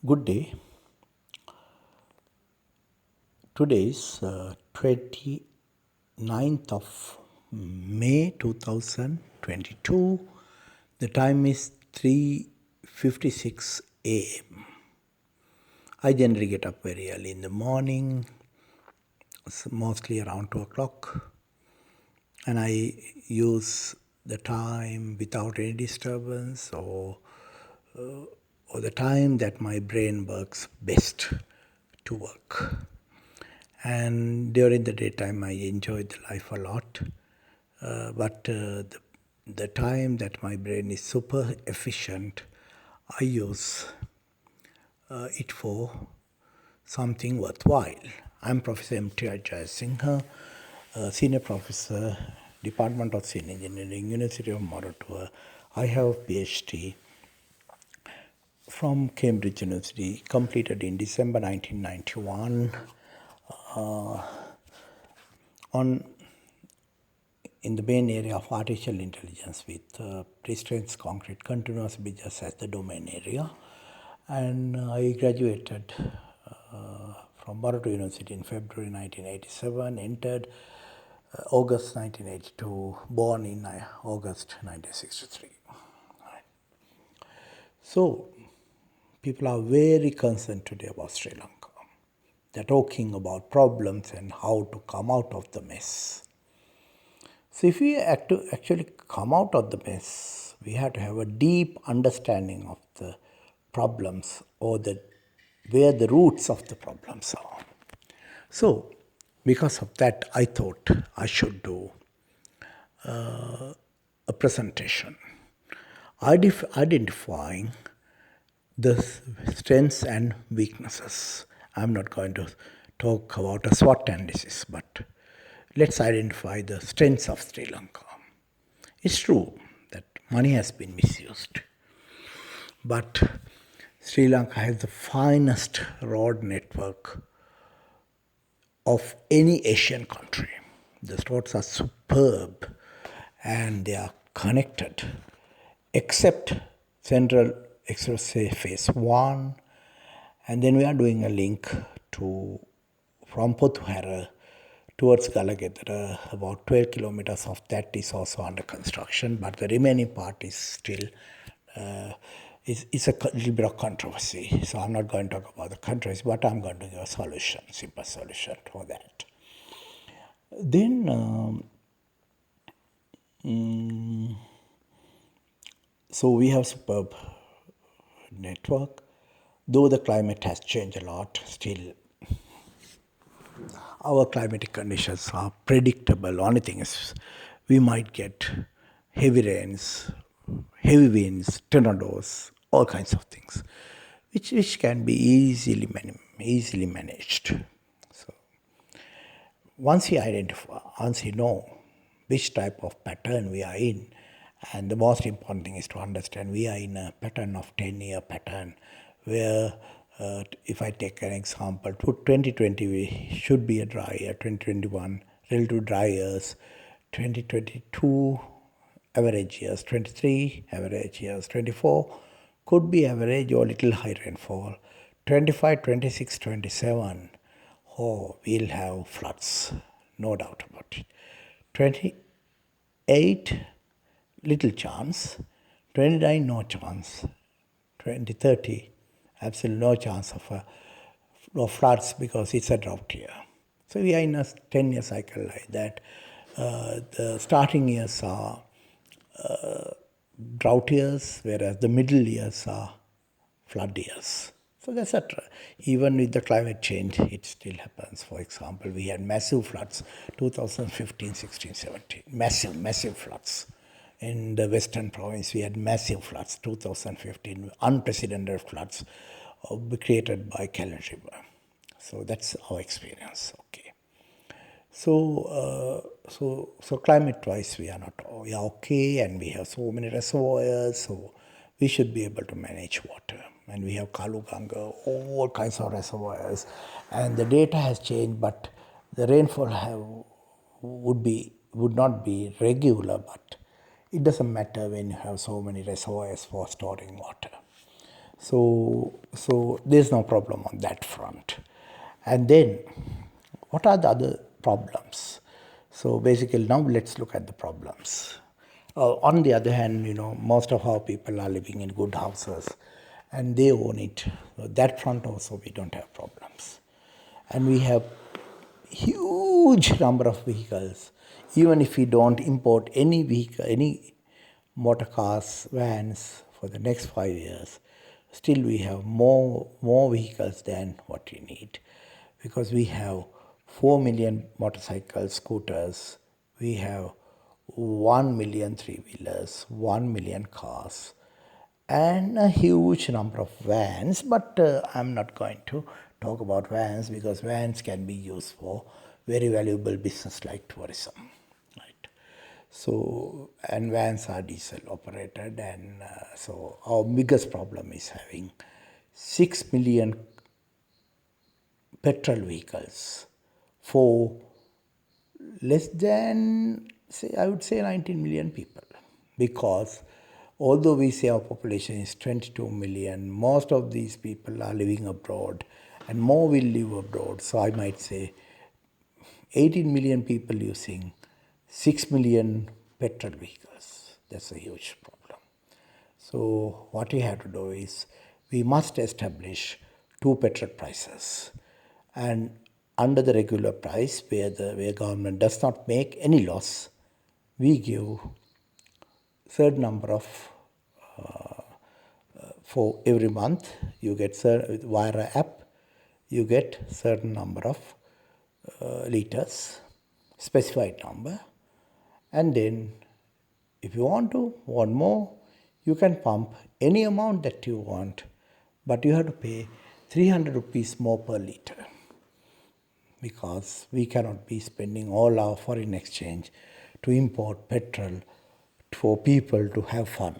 Good day. Today is 29th of May 2022. The time is 3:56 a.m. I generally get up very early in the morning, mostly around 2 o'clock, and I use the time without any disturbance or the time that my brain works best to work. And during the daytime, I enjoyed the life a lot. But the time that my brain is super efficient, I use it for something worthwhile. I'm Professor M.T.R. Jayasinghe, Senior Professor, Department of Civil Engineering, University of Moratuwa. I have a PhD from Cambridge University, completed in December 1991 on in the main area of artificial intelligence with pre-stressed concrete continuous bridges as the domain area. And I graduated from Moratuwa University in February 1987, entered August 1982, born in August 1963. So, people are very concerned today about Sri Lanka. They're talking about problems and how to come out of the mess. So if we have to actually come out of the mess, we have to have a deep understanding of the problems or where the roots of the problems are. So because of that, I thought I should do a presentation identifying the strengths and weaknesses. I'm not going to talk about a SWOT analysis, but let's identify the strengths of Sri Lanka. It's true that money has been misused, but Sri Lanka has the finest road network of any Asian country. The roads are superb and they are connected, except Central Expressway Phase 1, and then we are doing a link from Pothuhara towards Galagedara. About 12 kilometers of that is also under construction, but the remaining part is still is a little bit of controversy. So I'm not going to talk about the controversy, but I'm going to give a solution, simple solution for that. Then so we have superb network. Though the climate has changed a lot, still our climatic conditions are predictable. Only thing is we might get heavy rains, heavy winds, tornadoes, all kinds of things, which can be easily managed. So once you know which type of pattern we are in, and the most important thing is to understand we are in a pattern of 10-year pattern where if I take an example, 2020 we should be a dry year, 2021 relative dry years, 2022 average years, 23 average years, 24 could be average or little high rainfall, 25, 26, 27, oh, we'll have floods, no doubt about it. 28, little chance, 29, no chance, 2030, absolutely no chance of floods because it's a drought year. So we are in a 10-year cycle like that. The starting years are drought years, whereas the middle years are flood years. So that's even with the climate change, it still happens. For example, we had massive floods 2015, 16, 17. Massive floods. In the western province, we had massive floods 2015, unprecedented floods created by Kalyan River. So that's our experience. Okay. So climate-wise, we are okay, and we have so many reservoirs, so we should be able to manage water. And we have Kaluganga, all kinds of reservoirs, and the data has changed, but the rainfall would not be regular, but it doesn't matter when you have so many reservoirs for storing water. So there's no problem on that front. And then, what are the other problems? So basically, now let's look at the problems. On the other hand, most of our people are living in good houses, and they own it. So that front also, we don't have problems, and we have huge number of vehicles. Even if we don't import any vehicle, any motor cars, vans for the next 5 years, still we have more vehicles than what we need, because we have 4 million motorcycles, scooters, we have 1 million three-wheelers, 1 million cars, and a huge number of vans. But I'm not going to talk about vans, because vans can be used for very valuable business like tourism, right? So, and vans are diesel operated, and so our biggest problem is having 6 million petrol vehicles for less than, say, I would say 19 million people. Because although we say our population is 22 million, most of these people are living abroad, and more will live abroad. So I might say 18 million people using 6 million petrol vehicles. That's a huge problem. So what we have to do is, we must establish two petrol prices, and under the regular price, where government does not make any loss, we give certain number of, for every month you get via app, you get certain number of liters, specified number, and then if you want more, you can pump any amount that you want, but you have to pay 300 rupees more per liter, because we cannot be spending all our foreign exchange to import petrol for people to have fun.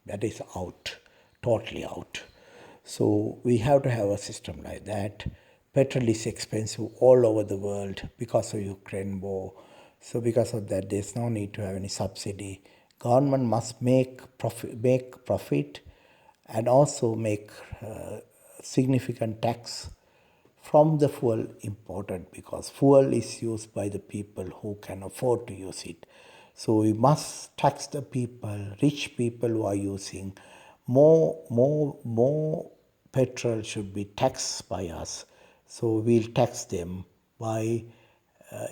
That is out, totally out. So we have to have a system like that. Petrol is expensive all over the world because of Ukraine war. So because of that, there's no need to have any subsidy. Government must make profit, and also make significant tax from the fuel imported, because fuel is used by the people who can afford to use it. So we must tax the people, rich people who are using more petrol should be taxed by us. So we'll tax them by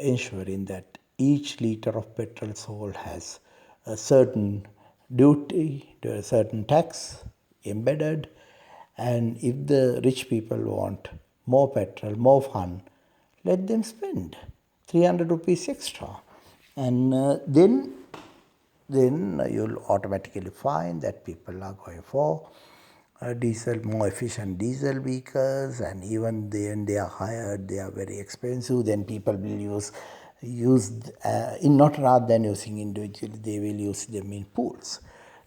ensuring that each liter of petrol sold has a certain duty, a certain tax embedded, and if the rich people want more petrol, more fun, let them spend 300 rupees extra. And then you'll automatically find that people are going for more efficient diesel vehicles, and even then they are hired, they are very expensive. Then people will use in not rather than using individually, they will use them in pools.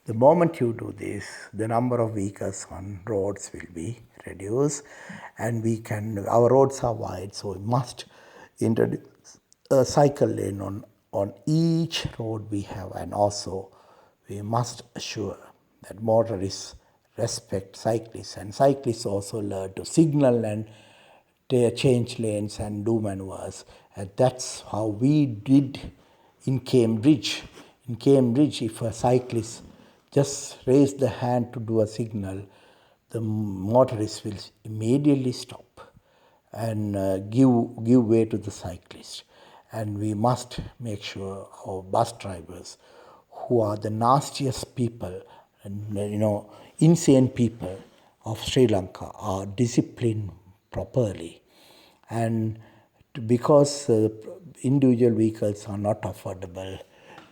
The moment you do this, the number of vehicles on roads will be reduced, and our roads are wide, so we must introduce a cycle lane on each road we have, and also we must assure that motorists respect cyclists, and cyclists also learn to signal and change lanes and do maneuvers. And that's how we did in Cambridge. In Cambridge, if a cyclist just raise the hand to do a signal, the motorist will immediately stop and give way to the cyclist. And we must make sure our bus drivers, who are the nastiest people and insane people of Sri Lanka, are disciplined properly. And because individual vehicles are not affordable,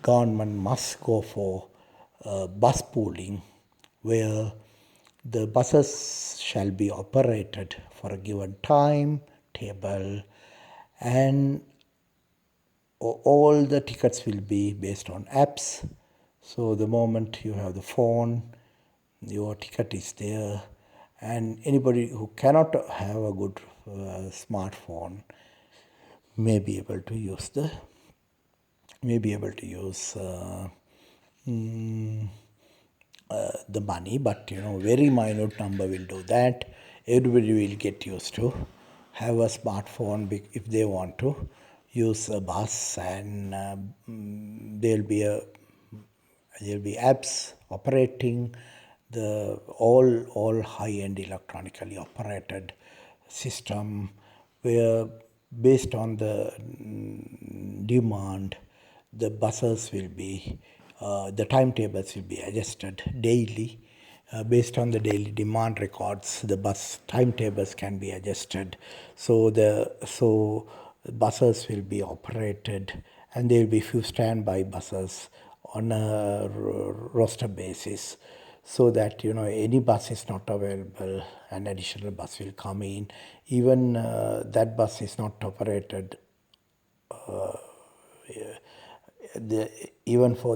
government must go for bus pooling, where the buses shall be operated for a given time, table, and all the tickets will be based on apps. So the moment you have the phone, your ticket is there, and anybody who cannot have a good smartphone may be able to use the money, but very minute number will do that. Everybody will get used to have a smartphone if they want to use a bus, and there'll be apps operating the all high-end electronically operated system, where based on the demand, the buses will be the timetables will be adjusted daily. Based on the daily demand records, the bus timetables can be adjusted. So buses will be operated, and there will be few standby buses on a roster basis, so that any bus is not available, an additional bus will come in. Even that bus is not operated, the, even for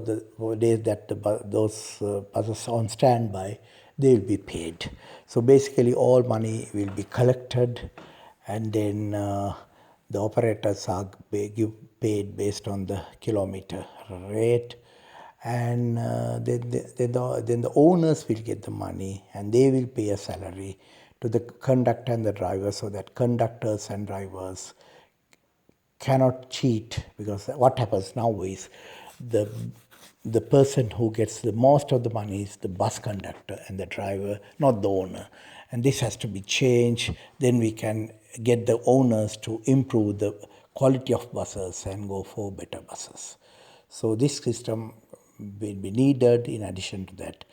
days that those buses on standby, they will be paid. So basically, all money will be collected, and then the operators are paid based on the kilometer rate, and then the owners will get the money, and they will pay a salary to the conductor and the driver, so that conductors and drivers cannot cheat. Because what happens now is the the person who gets the most of the money is the bus conductor and the driver, not the owner. And this has to be changed. Then we can get the owners to improve the quality of buses and go for better buses. So this system will be needed. In addition to that,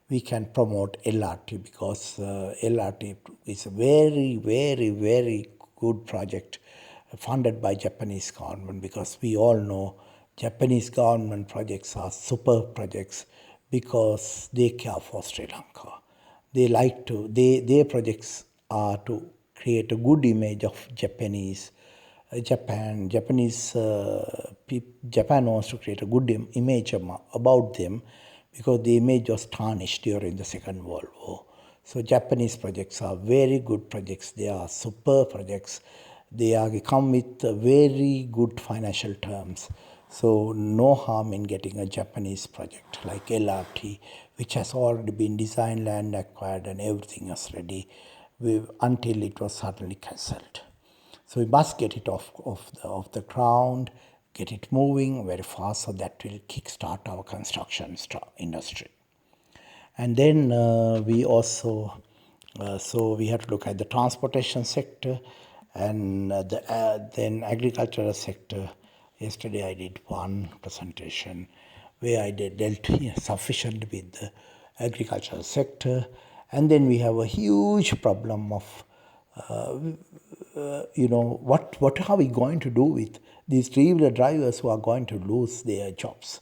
we can promote LRT, because LRT is a very, very, very good project funded by Japanese government, because we all know Japanese government projects are super projects because they care for Sri Lanka. They like to, their projects are to create a good image of Japan wants to create a good image about them, because the image was tarnished during the Second World War. So Japanese projects are very good projects. They are super projects. They are come with very good financial terms. So no harm in getting a Japanese project like LRT, which has already been designed, land acquired, and everything is ready, until it was suddenly cancelled. So we must get it off the ground, get it moving very fast, so that will kickstart our construction industry. And then we also, so we have to look at the transportation sector, and then agricultural sector. Yesterday I did one presentation where I dealt sufficient with the agricultural sector. And then we have a huge problem of what are we going to do with these three-wheeler drivers who are going to lose their jobs?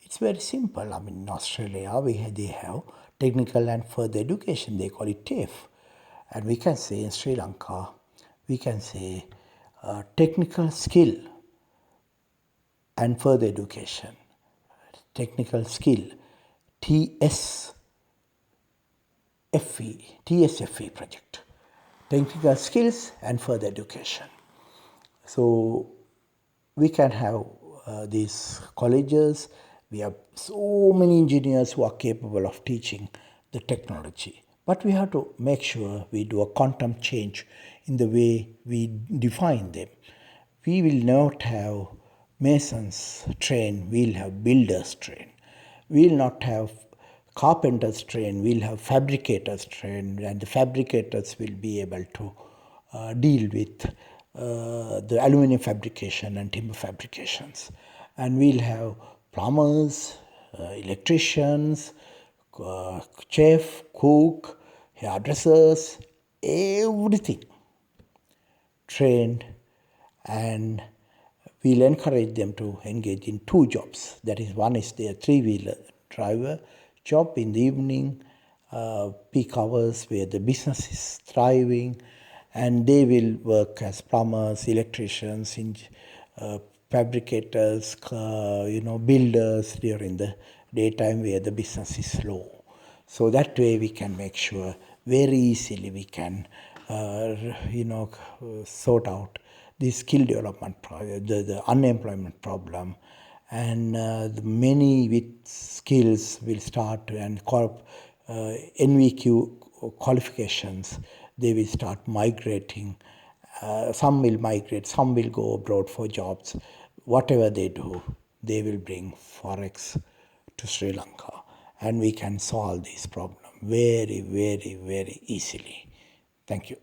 It's very simple. I mean, in Australia, they have technical and further education. They call it TAFE. And we can say in Sri Lanka, we can say technical skill and further education. Technical skill, TSFE, TSFE project. Technical skills and further education. So we can have these colleges. We have so many engineers who are capable of teaching the technology. But we have to make sure we do a quantum change in the way we define them. We will not have masons train, we'll have builders train. We'll not have carpenters train, we'll have fabricators train, and the fabricators will be able to deal with the aluminum fabrication and timber fabrications. And we'll have plumbers, electricians, chef, cook, hairdressers, everything trained, and we'll encourage them to engage in two jobs. That is, one is their three-wheeler driver job in the evening, peak hours where the business is thriving, and they will work as plumbers, electricians, fabricators, builders during the daytime where the business is slow. So that way we can make sure very easily we can, sort out the skill development problem, the unemployment problem, and many with skills will start, and NVQ qualifications, they will start migrating. Some will migrate, some will go abroad for jobs. Whatever they do, they will bring forex to Sri Lanka, and we can solve this problem very, very, very easily. Thank you.